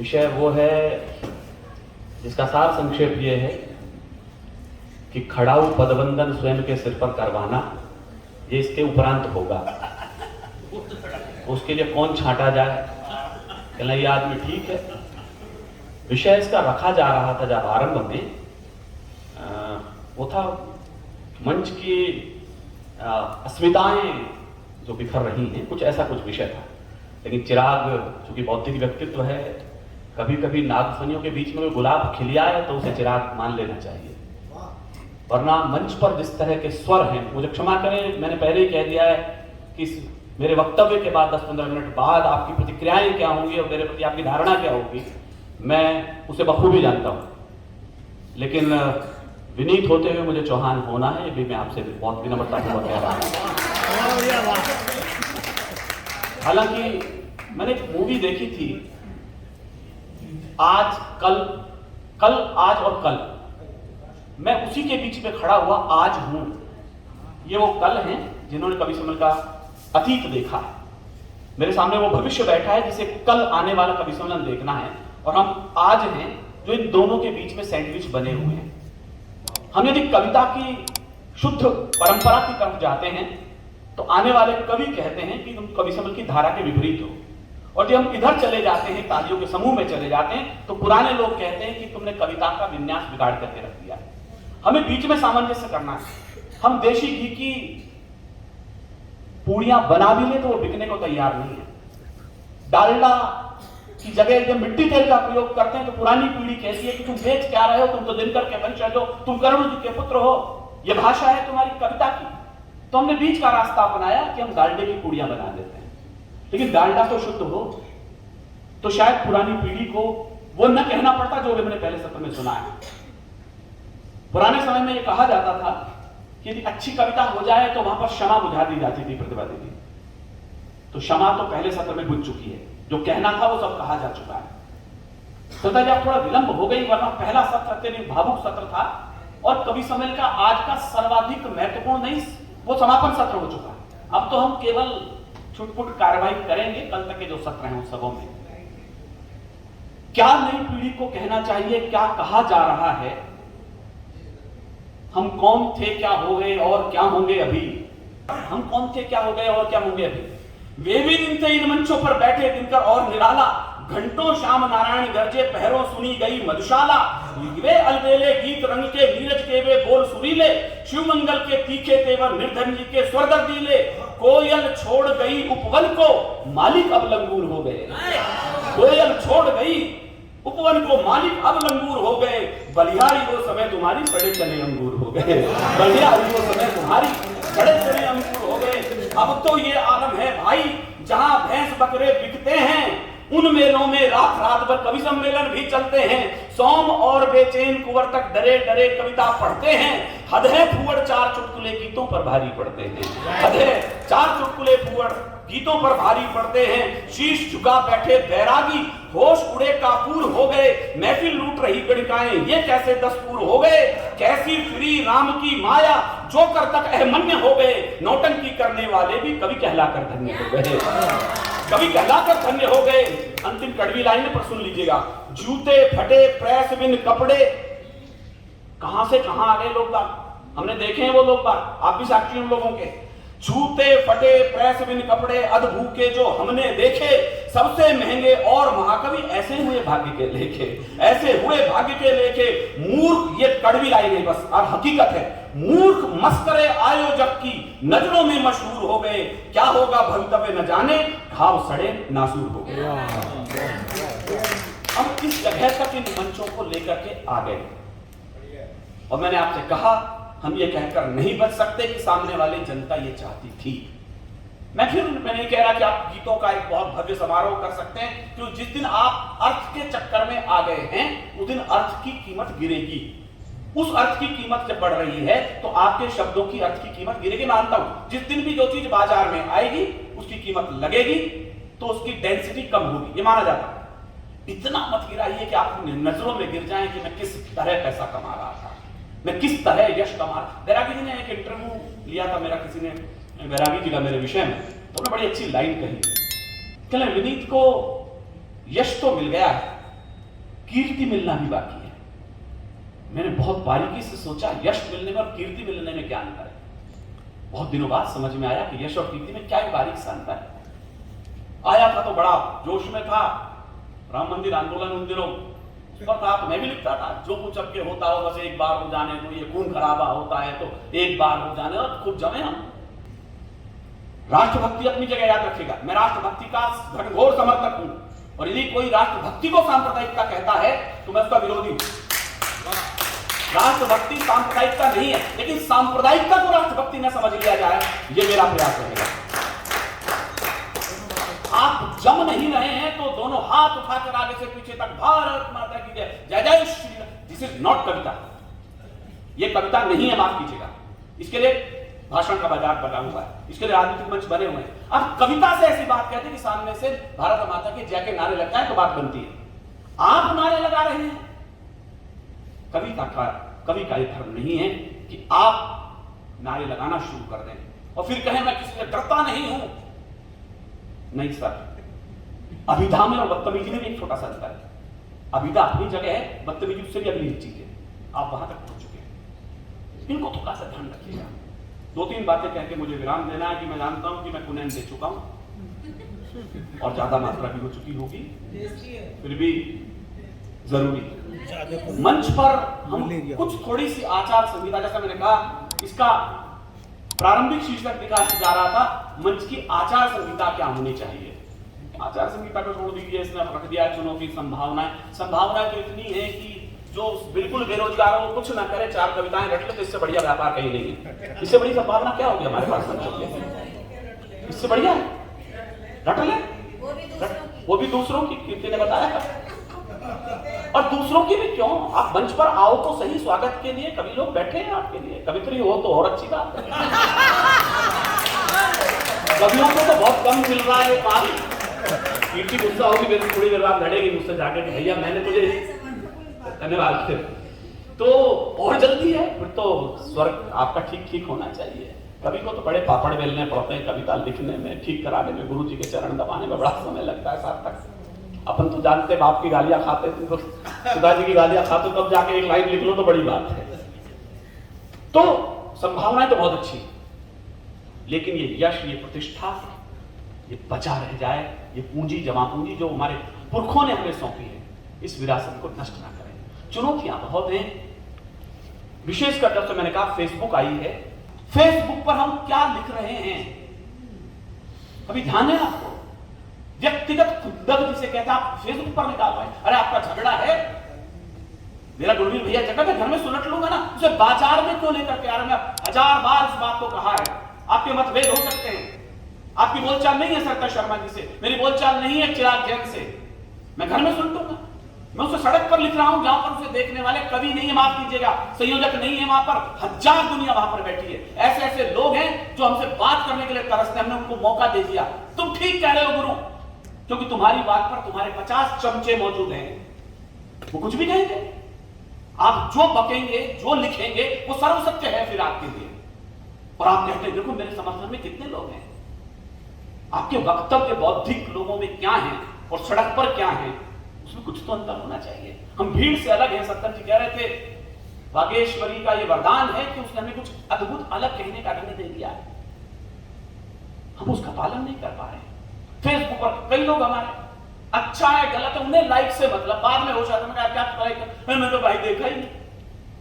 विषय वो है जिसका सार संक्षेप ये है कि खड़ाऊ पदबंधन स्वयं के सिर पर करवाना, ये इसके उपरांत होगा। उसके लिए कौन छांटा जाए, कहना ये आदमी ठीक है। विषय इसका रखा जा रहा था जब आरंभ में, वो था मंच की अस्मिताएं जो बिखर रही हैं, कुछ ऐसा कुछ विषय था। लेकिन चिराग चूंकि बौद्धिक व्यक्तित्व है, कभी कभी नागफनियों के बीच में गुलाब खिल आए तो उसे चिराग मान लेना चाहिए, वरना मंच पर जिस तरह के स्वर हैं, मुझे क्षमा करें, मैंने पहले ही कह दिया है कि मेरे वक्तव्य के बाद 10-15 मिनट बाद आपकी प्रतिक्रियाएं क्या होंगी और मेरे प्रति आपकी धारणा क्या होगी, मैं उसे बखूबी जानता हूं। लेकिन विनीत होते हुए मुझे चौहान होना है, ये भी मैं आपसे बहुत विनम्रतापूर्वक कह रहा हूं। हालांकि मैंने एक मूवी देखी थी, आज कल आज और कल, मैं उसी के बीच में खड़ा हुआ आज हूं। ये वो कल हैं जिन्होंने कवि सम्मेलन का अतीत देखा है, मेरे सामने वो भविष्य बैठा है जिसे कल आने वाला कवि सम्मेलन देखना है, और हम आज हैं जो इन दोनों के बीच में सैंडविच बने हुए हैं। हम यदि कविता की शुद्ध परंपरा की तरफ जाते हैं तो आने वाले कवि कहते हैं कि तुम कवि सम्मेलन की धारा के विपरीत हो, और जब हम इधर चले जाते हैं, तालियों के समूह में चले जाते हैं, तो पुराने लोग कहते हैं कि तुमने कविता का विन्यास बिगाड़ करके रख दिया। हमें बीच में सामंजस्य करना है। हम देशी घी की पूड़ियां बना भी ले तो वो बिकने को तैयार नहीं है। डालडा की जगह जब मिट्टी तेल का प्रयोग करते हैं तो पुरानी पीढ़ी कहती है कि तुम बेच क्या रहे हो, तुम तो दिनकर के वंशज हो, तुम करुण जी के पुत्र हो, ये भाषा है तुम्हारी कविता की। तो हमने बीच का रास्ता अपनाया कि हम डालडे की पूड़ियां बना देते हैं, लेकिन डालडा तो शुद्ध हो तो शायद पुरानी पीढ़ी को वो न कहना पड़ता जो हमने पहले सत्र में सुना है। पुराने समय में ये कहा जाता था कि यदि अच्छी कविता हो जाए तो वहां पर क्षमा बुझा दी जाती थी प्रतिभा देवी। तो क्षमा तो पहले सत्र में बुझ चुकी है, जो कहना था वो सब कहा जा चुका है। तो जब थोड़ा विलंब हो गई, वरना पहला सत्र अत्यधिक भावुक सत्र था और कवि सम्मेलन का आज का सर्वाधिक महत्वपूर्ण नहीं, वो समापन सत्र हो चुका है। अब तो हम केवल छुटपुट कार्रवाई करेंगे कल तक के जो सत्र हैं उत्सवों में। क्या नई पीढ़ी को कहना चाहिए, क्या कहा जा रहा है, हम कौन थे क्या हो गए और क्या होंगे अभी, हम कौन थे क्या हो गए और क्या होंगे अभी। वे भी दिन थे इन मंचों पर बैठे दिनकर और निराला, घंटों श्याम नारायण गरजे पहरों सुनी गई मधुशाला। वे अलबेले गीत रंग के नीरज के वे बोल सुरीले, शिव मंगल के तीखे तेवर निर्धन जी के स्वर दर्दीले। कोयल छोड़ गई उपवन को मालिक अब लंगूर हो गए, कोयल छोड़ गई उपवन को मालिक अब लंगूर हो गए। बलिहारी वो समय तुम्हारी बड़े चने अंगूर हो गए, बलिहारी वो समय तुम्हारी बड़े चने अंगूर हो गए। अब तो ये आलम है भाई जहां भैंस बकरे बिकते हैं, उन मेलों में रात रात भर कवि सम्मेलन भी चलते हैं। सोम और बेचैन कुंवर तक डरे डरे कविता पढ़ते हैं। हद है फुअड़ चार चुटकुले गीतों पर भारी पड़ते हैं, हद है चार चुटकुले फुअड़ गीतों पर भारी पड़ते हैं। शीश झुका बैठे बैरागी, होश उड़े कापूर हो गए। महफिल लूट रही गणिकाएं, ये कैसे दस्तूर हो गए। कैसी फिरी राम की माया, जो कर तक अहमन्य हो गए। नौटंकी करने वाले भी कवि कहलाकर धन्य हो गए, कवि कहलाकर धन्य हो गए। अंतिम कड़वी लाइन पर सुन लीजिएगा। जूते फटे प्रेस बिन कपड़े, कहां से कहां आ गए लोग बाग, हमने देखे हैं वो लोग बाग, आप भी साक्षी उन लोगों के। जूते फटे प्रेस बिन कपड़े अधभूखे जो हमने देखे। सबसे महंगे और महाकवि ऐसे हुए भाग्य के लेखे, ऐसे हुए भाग्य के लेखे। मूर्ख, ये कड़वी लाइन है बस और हकीकत है। मूर्ख मस्करे आयोजक की नजरों में मशहूर हो गए। क्या होगा भवितव्य न जाने, घाव सड़े नासूर हो गए। हम किस जगह तक इन मंचों को लेकर के आ गए, और मैंने आपसे कहा हम ये कहकर नहीं बच सकते कि सामने वाली जनता ये चाहती थी। मैं नहीं कह रहा कि आप गीतों का एक बहुत भव्य समारोह कर सकते हैं, क्योंकि जिस दिन आप अर्थ के चक्कर में आ गए हैं उस दिन अर्थ की कीमत गिरेगी। उस अर्थ की कीमत जब बढ़ रही है तो आपके शब्दों की अर्थ की कीमत गिरेगी। मानता हूं जिस दिन भी जो चीज बाजार में आएगी उसकी कीमत लगेगी तो उसकी डेंसिटी कम होगी, ये माना जाता है। इतना मत गिराइए कि आप नजरों में गिर जाएं कि मैं किस तरह पैसा कमा रहा था, मैं किस तरह यश कमा। बैरागी जी ने एक इंटरव्यू लिया था मेरा, किसी ने बैरागी जी का मेरे विषय में, तो उन्होंने बड़ी अच्छी लाइन कही। कहले विनीत को यश तो मिल गया है कीर्ति मिलना भी बाकी है। मैंने बहुत बारीकी से सोचा यश मिलने में और कीर्ति मिलने में क्या अंतर है। बहुत दिनों बाद समझ में आया कि यश और कीर्ति में क्या एक बारीक सा अंतर है। आया था तो बड़ा जोश में था, राम मंदिर आंदोलन उन दिनों पर था, तो मैं भी लिखता था जो कुछ अब के होता हो बस एक बार हो जाने दो, ये खून खराबा होता है तो एक बार हो जाने, और खूब जमे हम। राष्ट्रभक्ति अपनी जगह याद रखेगा, मैं राष्ट्रभक्ति का घनघोर समर्थक हूं, और यदि कोई राष्ट्रभक्ति को सांप्रदायिकता कहता है तो मैं उसका विरोधी हूं। राष्ट्रभक्ति सांप्रदायिकता नहीं है, लेकिन सांप्रदायिकता को राष्ट्रभक्ति न समझ लिया जाए, यह मेरा प्रयास रहेगा। आप जम नहीं रहे हैं तो दोनों हाथ उठाकर आगे से पीछे तक भारत माता की जय, जय जय Shri Ram. This is not kavita, यह कविता नहीं है, माफ कीजिएगा। इसके लिए भाषण का बाजार बना हुआ है, इसके लिए राजनीतिक मंच बने हुए हैं। अब कविता से ऐसी बात कहते हैं कि सामने से भारत माता की जय के नारे लग जाए तो बात बनती है। आप नारे लगा रहे हैं। कवि का यह धर्म नहीं है कि आप नारे लगाना शुरू कर दें और फिर कहें मैं किसी से डरता नहीं हूं। नहीं सर, अभिधा में और बदतमीजी में भी एक छोटा सा अंतर है। अभिधा अपनी जगह है, बदतमीजी उससे भी अगली चीज है। आप वहां तक पहुंच चुके हैं, इनको थोड़ा सा ध्यान रखिएगा। दो तीन बातें कह के मुझे विराम देना है कि मैं जानता हूं कि मैं पुनः दे चुका हूं और ज्यादा मात्रा भी हो चुकी होगी, फिर भी जरूरी मंच पर हम कुछ थोड़ी सी आचार संहिता, जैसा मैंने कहा इसका प्रारंभिक शीर्षक दिखा जा रहा था मंच की आचार संहिता क्या होनी चाहिए। आचार संहिता को छोड़ दीजिए, इसमें रख दिया चुनौती संभावनाएं। संभावना तो इतनी है कि जो बिल्कुल बेरोजगार हो कुछ ना करे, चार कविताएं रट ले तो इससे बढ़िया व्यापार कहीं नहीं है। इससे बड़ी संभावना क्या होगी हमारे पास मंचों के, इससे बढ़िया है रट ले, वो भी दूसरों की। कीर्ति ने बताया, और दूसरों की भी क्यों, आप मंच पर आओ तो सही, स्वागत के लिए कवि लोग बैठे हैं आपके लिए। कवित्री हो तो और अच्छी बात है। कवियों को तो बहुत कम मिल रहा है काम। कीर्ति गुस्सा होगी, मेरी थोड़ी देर बाद लड़ेगी मुझसे जाके कि भैया मैंने तुझे, धन्यवाद। फिर तो और जल्दी है, फिर तो स्वर्ग आपका ठीक ठीक होना चाहिए। कवि को तो बड़े पापड़ बेलने पड़ते हैं, कविता लिखने में, ठीक कराने में, गुरु जी के चरण दबाने में बड़ा समय लगता है सार्थक। अपन तो जानते बाप की गालियां खाते, तुम तो पिताजी की गालियां खाते, तब जाके एक लाइन लिख लो तो बड़ी बात है। तो संभावनाएं तो बहुत अच्छी, लेकिन ये यश, ये प्रतिष्ठा, ये बचा रह जाए, ये पूंजी, जमा पूंजी जो हमारे पुरखों ने हमें सौंपी है, इस विरासत को नष्ट ना करें। चुनौतियां बहुत हैं, विशेषकर जब से मैंने कहा फेसबुक आई है। फेसबुक पर हम क्या लिख रहे हैं कभी ध्यान है आपको? व्यक्तिगत खुदगत जिसे कहते हैं, आप फेसबुक पर निकाल रहे हैं। अरे आपका झगड़ा है, मेरा गुरवीर भैया झगड़ा मैं घर में सुलट लूंगा ना, उसे बाजार में क्यों लेकर के आ रहे हैं? मैं 1000 बार इस बात को कहा है। आपके मतभेद हो सकते हैं, आपकी बोलचाल नहीं है सरकार शर्मा जी से, मेरी बोलचाल नहीं है चिराग जैन से, मैं घर में सुन लूंगा। मैं उसे सड़क पर लिख रहा हूं जहां पर उसे देखने वाले कवि नहीं है, माफ कीजिएगा, संयोजक नहीं है, वहां पर हजार दुनिया वहां पर बैठी है। ऐसे ऐसे लोग हैं जो हमसे बात करने के लिए तरसते, हमने उनको मौका दे दिया। तुम ठीक कह रहे हो गुरु, क्योंकि तुम्हारी बात पर तुम्हारे 50 चमचे मौजूद हैं, वो कुछ भी कहेंगे। आप जो बकेंगे, जो लिखेंगे, वो सर्वसत्य है फिर आपके लिए। और आप कहते हैं देखो मेरे समर्थन में कितने लोग हैं। आपके वक्तव्य बौद्धिक लोगों में क्या है और सड़क पर क्या है, उसमें कुछ तो अंतर होना चाहिए। हम भीड़ से अलग हैं। सत्तर जी कह रहे थे वागेश्वरी का ये वरदान है कि उसने हमें कुछ अद्भुत अलग कहने का ढंग दे दिया है, हम उसका पालन नहीं कर पा रहे। फेसबुक पर कई लोग हमारे अच्छा है गलत है उन्हें लाइक से मतलब, बाद में हो जाता है क्या लाइक, मैं तो भाई देखा ही नहीं।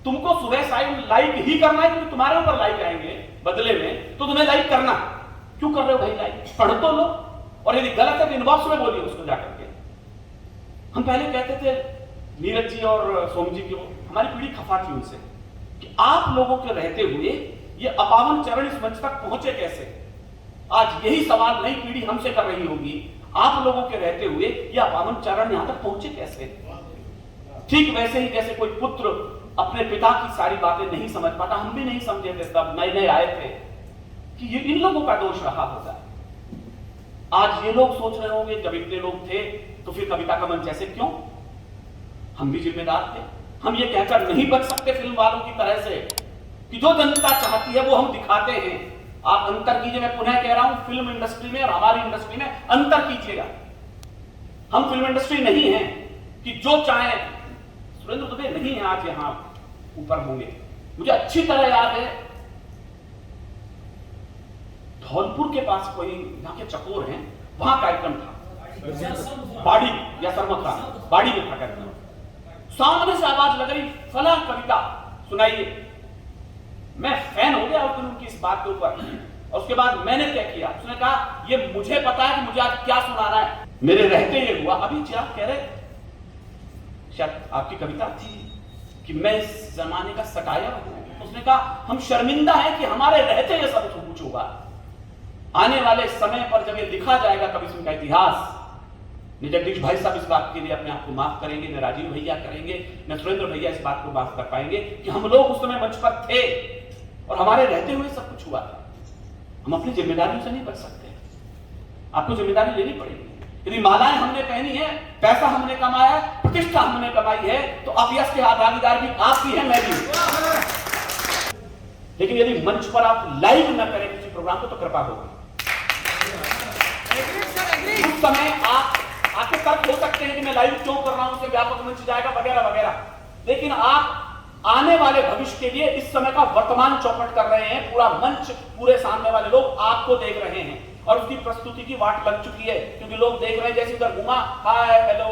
तुमको सुबह शाम लाइक ही करना है क्योंकि तुम्हारे ऊपर लाइक आएंगे बदले में, तो तुम्हें लाइक करना। क्यों कर रहे हो भाई लाइक? पढ़ तो लो, और यदि गलत है तो इनबॉक्स में बोलिए उसको जाकर के। हम पहले कहते थे नीरज जी और सोम जी को, हमारी पीढ़ी खफा थी उनसे कि आप लोगों के रहते हुए ये अपावन चरण इस मंच तक पहुंचे कैसे। आज यही सवाल नई पीढ़ी हमसे कर रही होगी, आप लोगों के रहते हुए ये अपावन चरण यहां तक पहुंचे कैसे। ठीक वैसे ही जैसे कोई पुत्र अपने पिता की सारी बातें नहीं समझ पाता, हम भी नहीं समझे थे तब नए नए आए थे कि ये इन लोगों का दोष रहा होगा। आज ये लोग सोच रहे होंगे जब इतने लोग थे तो फिर कविता का मंच ऐसे क्यों। हम भी जिम्मेदार थे। हम ये कहकर नहीं बच सकते फिल्म वालों की तरह से कि जो जनता चाहती है वो हम दिखाते हैं। आप अंतर कीजिए, मैं पुनः कह रहा हूं, फिल्म इंडस्ट्री में और हमारी इंडस्ट्री में अंतर कीजिएगा। हम फिल्म इंडस्ट्री नहीं है कि जो चाहे सुरेंद्र दुबे नहीं है आज यहाँ ऊपर होंगे। मुझे अच्छी तरह याद है धौलपुर के पास कोई यहाँ के चकोर हैं, वहां कार्यक्रम था, बाड़ी या सरमथरा बाड़ी में था कार्यक्रम। सामने से आवाज लग रही फला कविता सुनाइए। मैं फैन हो गया उनकी इस बात के ऊपर। और उसके बाद मैंने क्या किया, उसने कहा ये मुझे पता है कि मुझे आज क्या सुनाना है। मेरे रहते ये हुआ। अभी चिराग कह रहे शायद आपकी कविता थी कि मैं इस जमाने का सटाया हूं। उसने कहा हम शर्मिंदा हैं कि हमारे रहते ये सब कुछ होगा। आने वाले समय पर जब ये लिखा जाएगा कभी इसका इतिहास, न जगदीश भाई साहब इस बात के लिए अपने आप को माफ करेंगे, न राजीव भैया करेंगे, न सुरेंद्र भैया इस बात को माफ कर पाएंगे कि हम लोग उस समय मंच पर थे और हमारे रहते हुए सब कुछ हुआ। हम अपनी जिम्मेदारियों से नहीं बच सकते, आपको जिम्मेदारी लेनी पड़ेगी। यदि मालाएं हमने पहनी है, पैसा हमने कमाया, प्रतिष्ठा हमने कमाई है, तो अपयश के भागीदार भी आप भी हैं, मैं भी हूं। लेकिन यदि मंच पर आप लाइव न करें किसी प्रोग्राम को तो कृपा होगी। उस समय आपके तर्क हो सकते हैं कि मैं लाइव क्यों कर रहा हूं, उससे व्यापक मंच जाएगा वगैरह वगैरह, लेकिन आप आने वाले भविष्य के लिए इस समय का वर्तमान चौपट कर रहे हैं। पूरा मंच, पूरे सामने वाले लोग आपको देख रहे हैं और उसकी प्रस्तुति की वाट लग चुकी है, क्योंकि लोग देख रहे हैं जैसे उधर घुमा हाय हेलो।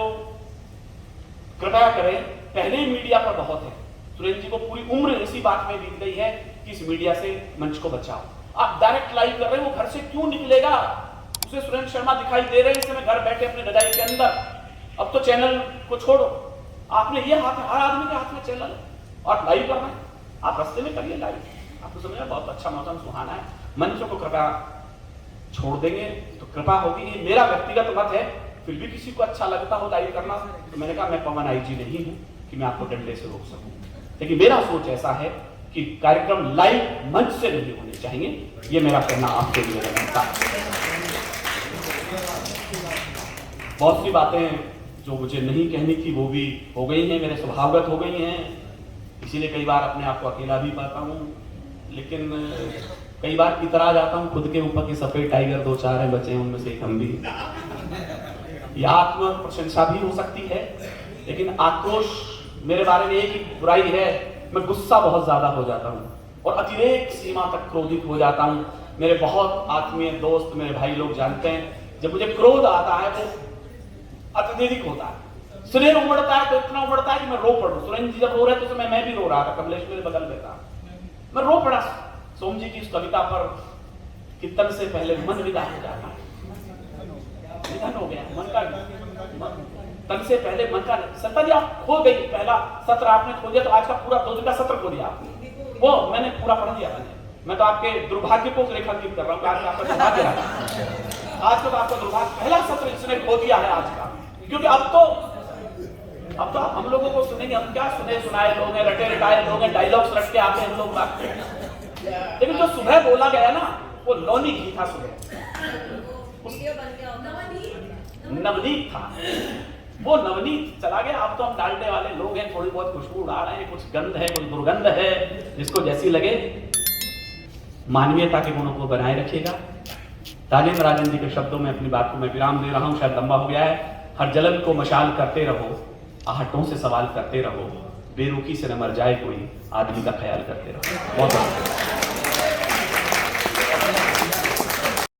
कृपया करें, पहले ही मीडिया पर बहुत है। सुरेंद्र जी को पूरी उम्र इसी बात में बीत गई है कि इस मीडिया से मंच को बचाओ। आप डायरेक्ट लाइव कर रहे हैं, वो घर से क्यों निकलेगा? उसे सुरेंद्र शर्मा दिखाई दे रहे हैं इस समय घर बैठे अपने रजाई के अंदर। अब तो चैनल को छोड़ो, आपने ये हाथ, हर आदमी के हाथ में चैनल है और लाइव कर रहे हैं। आप रास्ते में करिए लाइव, आपको समझ में बहुत अच्छा मौसम सुहाना है। मंचों को कृपया छोड़ देंगे तो कृपा होगी। ये मेरा व्यक्तिगत मत है, फिर भी किसी को अच्छा लगता हो लाइव करना तो मैंने कहा मैं पवन आईजी नहीं हूं कि मैं आपको डंडे से रोक सकूं, लेकिन मेरा सोच ऐसा है कि कार्यक्रम लाइव मंच से नहीं होने चाहिए। ये मेरा कहना आपके लिए रहता है। बहुत सी बातें जो मुझे नहीं कहनी थी वो भी हो गई हैं, मेरे स्वभावगत हो गई हैं, इसीलिए कई बार अपने आप को अकेला भी पाता हूँ। लेकिन कई बार इतरा जाता हूँ खुद के ऊपर कि सफेद टाइगर 2-4 हैं बचे हैं, उनमें से एक हम भी। यह आत्म प्रशंसा भी हो सकती है, लेकिन आक्रोश मेरे बारे में एक ही बुराई है, मैं गुस्सा बहुत ज्यादा हो जाता हूँ और अतिरेक सीमा तक क्रोधित हो जाता हूँ। मेरे बहुत आत्मीय दोस्त, मेरे भाई लोग जानते हैं, जब मुझे क्रोध आता है तो अत्यधिक होता है। सुरेंद्र उमड़ता है तो इतना उमड़ता है कि मैं रो पड़ूं। सुरेंद्र जी जब रो रहे तो मैं भी रो रहा था, कमलेश मेरे बगल में था, मैं रो पड़ा। सोम जी की उस कविता पर कि तन से पहले मन विदा हो जाता है, निधन हो गया मन का, तन से पहले मन का। सत्ता जी आप खो गई, पहला सत्र आपने खो दिया तो आज का पूरा 2 दिन का सत्र खो दिया आपने। वो मैंने पूरा पढ़ दिया मैं तो आपके दुर्भाग्य को रेखांकित कर रहा हूँ, आज आपका दुर्भाग्य है। आज तो आपका दुर्भाग्य, पहला सत्र इसने खो दिया है आज का, क्योंकि अब तो हम लोगों को सुनेंगे, हम क्या सुने सुनाए लोग हैं, रटे रटाए लोग हैं, डायलॉग्स रट के आते हैं हम लोग बात करते हैं। लेकिन जो सुबह बोला गया ना वो लौनी घी था, सुबह नवनीत था, वो नवनीत चला गया। अब तो हम डालने वाले लोग हैं, थोड़ी बहुत खुशबू उड़ा रहे हैं, कुछ गंध है कुछ दुर्गंध है, जिसको जैसी लगे। मानवीयता के गुणों को बनाए रखिएगा। राजेंद्र राजन जी के शब्दों में अपनी बात को मैं विराम दे रहा हूं, शायद लंबा हो गया है। हर जलन को मशाल करते रहो, आहटों से सवाल करते रहो, बेरुखी से न मर जाए कोई, आदमी का ख्याल करते रहो। बहुत